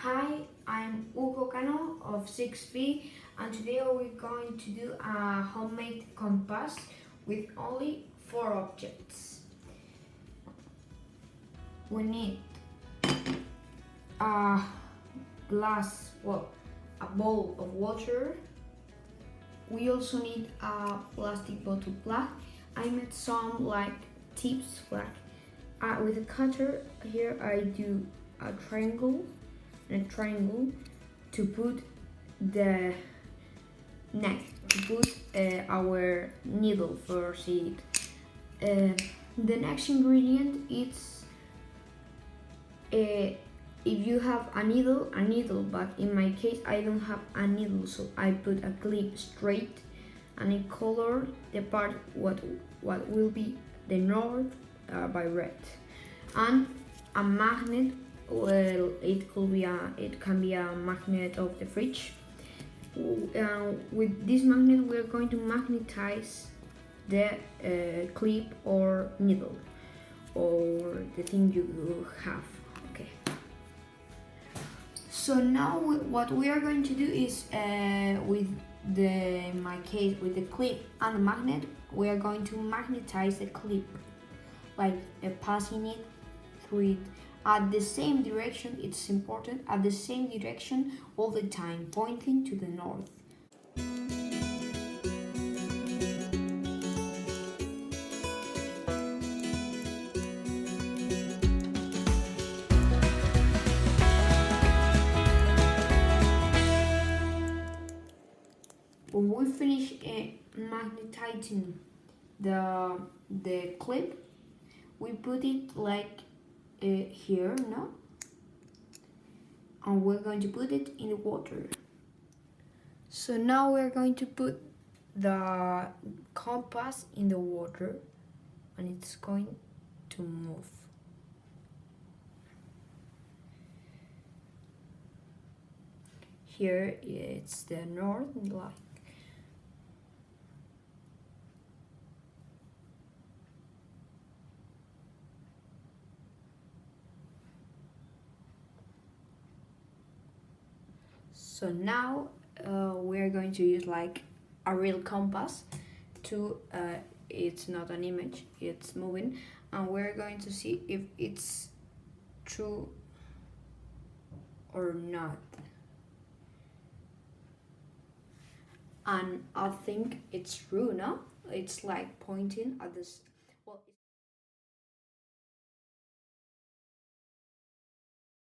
Hi, I'm Hugo C of 6B, and today we're going to do a homemade compass with only 4 objects. We need a a bowl of water. We also need a plastic bottle plug. I made some tips with a cutter. Here I do a triangle to put the neck, to put our needle for seed. The next ingredient is if you have a needle, but in my case I don't have a needle, so I put a clip straight and I color the part what will be the north by red, and a magnet. Well, it can be a magnet of the fridge. With this magnet, we're going to magnetize the clip or needle or the thing you have. Okay. So now what we are going to do is in my case, with the clip and the magnet, we are going to magnetize the clip, passing it through it at the same direction. It's important, at the same direction all the time, pointing to the north. When we finish magnetizing the clip, we put it here, no? And we're going to put it in the water. So now we're going to put the compass in the water and it's going to move. Here it's the north light. So now we're going to use a real compass to it's not an image, it's moving, and we're going to see if it's true or not. And I think it's true, no? It's pointing at this